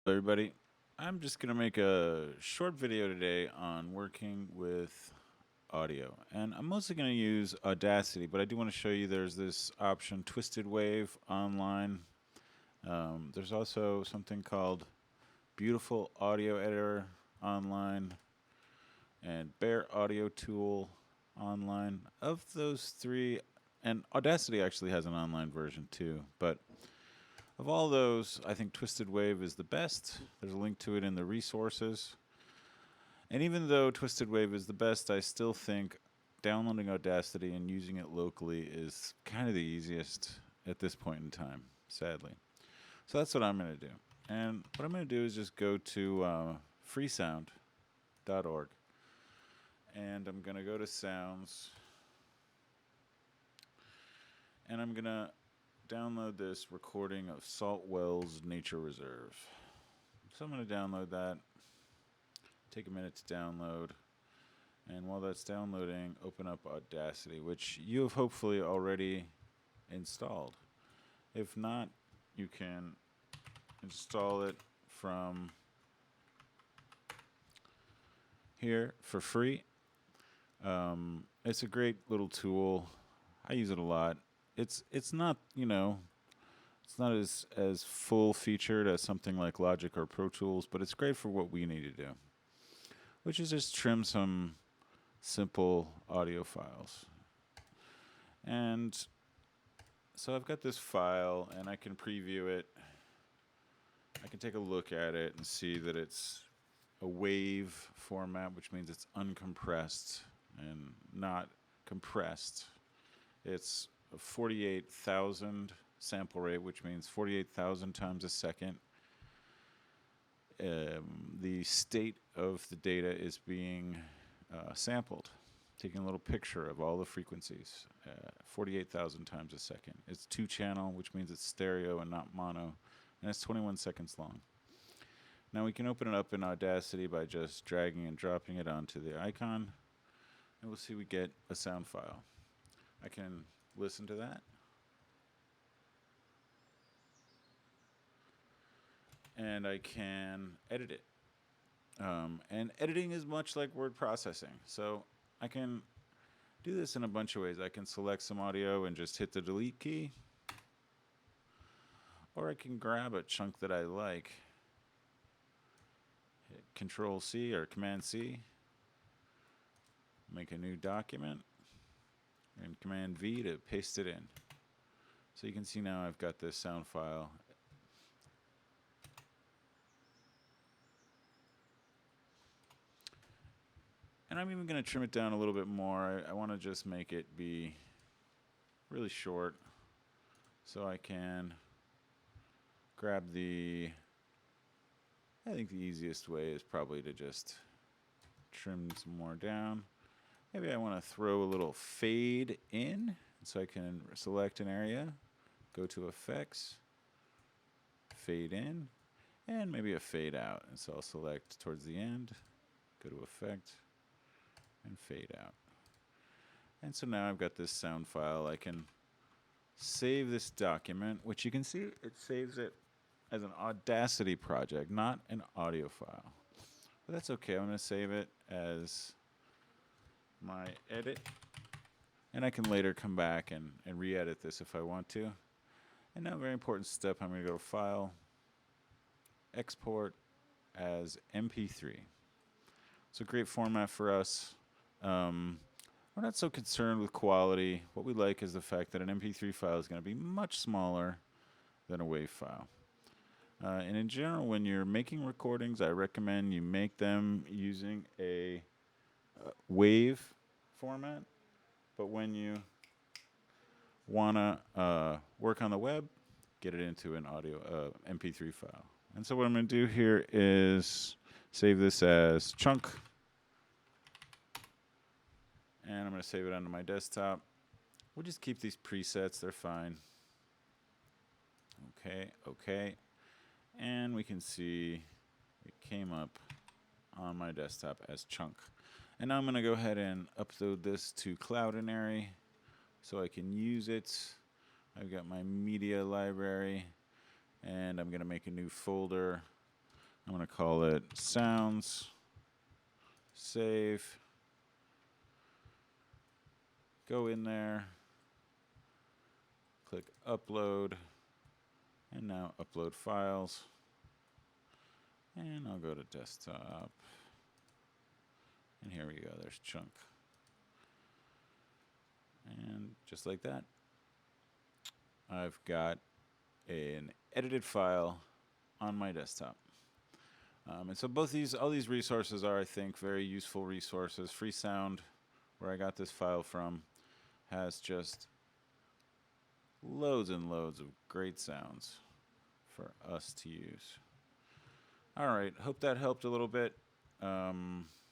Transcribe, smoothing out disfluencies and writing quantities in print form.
Hello, everybody. I'm just going to make a short video today on working with audio. And I'm mostly going to use Audacity, but I do want to show you there's this option, Twisted Wave, online. There's also something called Beautiful Audio Editor online and Bear Audio Tool online. Of those three, and Audacity actually has an online version too, but of all those, I think Twisted Wave is the best. There's a link to it in the resources. And even though Twisted Wave is the best, I still think downloading Audacity and using it locally is kind of the easiest at this point in time, sadly. So that's what I'm going to do. And what I'm going to do is just go to freesound.org and I'm going to go to sounds and I'm going to download this recording of Salt Wells Nature Reserve. So I'm going to download that. Take a minute to download. And while that's downloading, open up Audacity, which you have hopefully already installed. If not, you can install it from here for free. It's a great little tool. I use it a lot. It's not it's not as full featured as something like Logic or Pro Tools, but it's great for what we need to do, which is just trim some simple audio files. And so I've got this file and I can preview it. I can take a look at it and see that it's a wave format, which means it's uncompressed and not compressed. It's a 48,000 sample rate, which means 48,000 times a second. The state of the data is being sampled, taking a little picture of all the frequencies, 48,000 times a second. It's two channel, which means it's stereo and not mono, and it's 21 seconds long. Now we can open it up in Audacity by just dragging and dropping it onto the icon, and we'll see we get a sound file. I can listen to that. And I can edit it. And editing is much like word processing. So I can do this in a bunch of ways. I can select some audio and just hit the delete key. Or I can grab a chunk that I like, hit Control C or Command C, make a new document, and Command V to paste it in. So you can see now I've got this sound file. And I'm even going to trim it down a little bit more. I want to just make it be really short so I can grab I think the easiest way is probably to just trim some more down. Maybe I want to throw a little fade in, so I can select an area, go to Effects, Fade in, and maybe a fade out. And so I'll select towards the end, go to Effect, and fade out. And so now I've got this sound file. I can save this document, which you can see it saves it as an Audacity project, not an audio file. But that's okay. I'm going to save it as my edit. And I can later come back and re-edit this if I want to. And now a very important step, I'm going to go to File, Export as MP3. It's a great format for us. We're not so concerned with quality. What we like is the fact that an MP3 file is going to be much smaller than a WAV file. And in general, when you're making recordings, I recommend you make them using a WAV format. But when you want to work on the web, get it into an audio MP3 file. And so what I'm going to do here is save this as chunk. And I'm going to save it onto my desktop. We'll just keep these presets. They're fine. Okay. And we can see it came up on my desktop as chunk. And now I'm going to go ahead and upload this to Cloudinary so I can use it. I've got my media library, and I'm going to make a new folder. I'm going to call it sounds. Save. Go in there. Click upload. And now upload files. And I'll go to desktop. And here we go. There's chunk. And just like that, I've got an edited file on my desktop. And so all these resources are, I think, very useful resources. Freesound, where I got this file from, has just loads and loads of great sounds for us to use. All right, hope that helped a little bit.